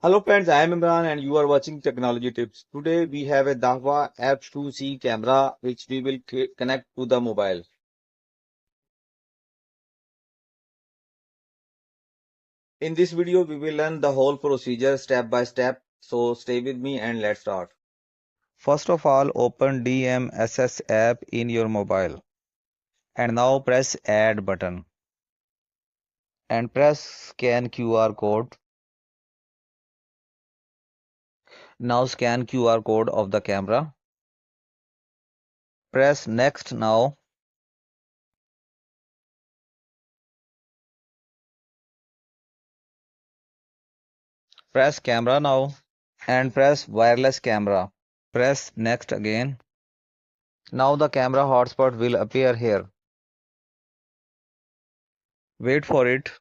Hello friends, I am Imran and you are watching Technology Tips. Today we have a Dahua F2c camera which we will connect to the mobile. In this video we will learn the whole procedure step by step. So stay with me and let's start. First of all, open DMSS app in your mobile and now press add button and press scan QR code. Now scan QR code of the camera. Press next now. Press camera now and press wireless camera. Press next again. Now the camera hotspot will appear here. Wait for it.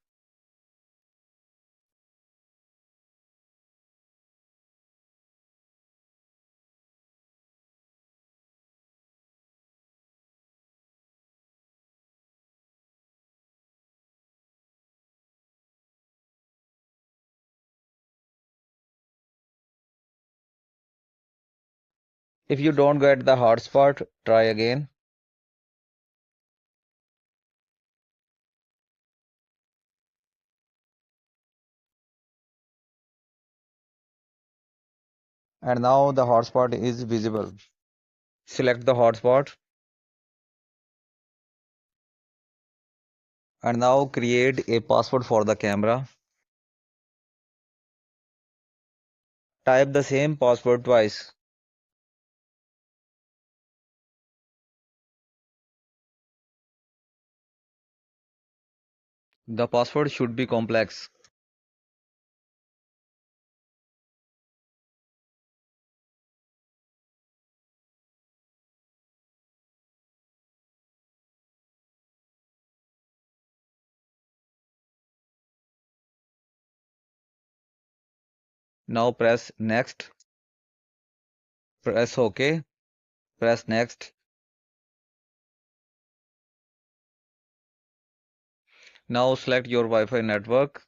If you don't get the hotspot, try again. And now the hotspot is visible. Select the hotspot. And now create a password for the camera. Type the same password twice. The password should be complex. Now press next. Press OK. Press next. Now select your Wi-Fi network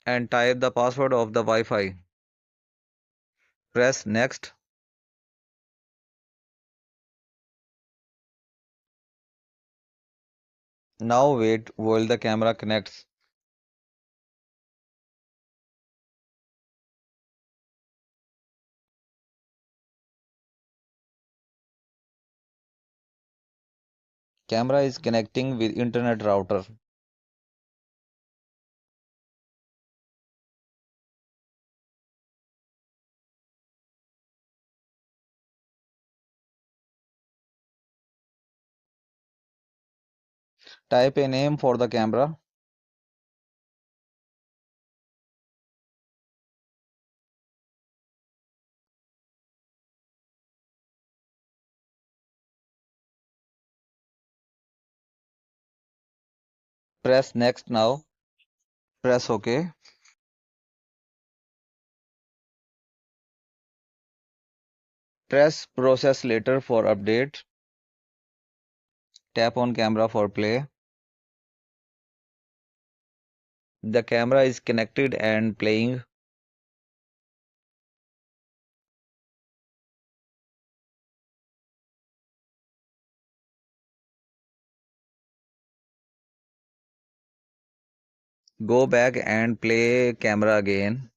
and type the password of the Wi-Fi. Press next. Now wait while the camera connects. Camera is connecting with internet router. Type a name for the camera. Press next now. Press OK. Press process later for update. Tap on camera for play. The camera is connected and playing. Go back and play camera again.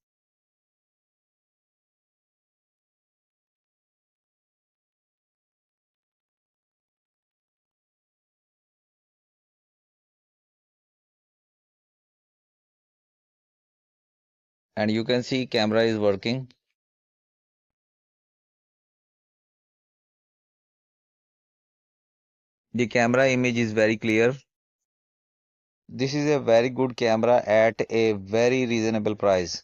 And you can see camera is working. The camera image is very clear. This is a very good camera at a very reasonable price.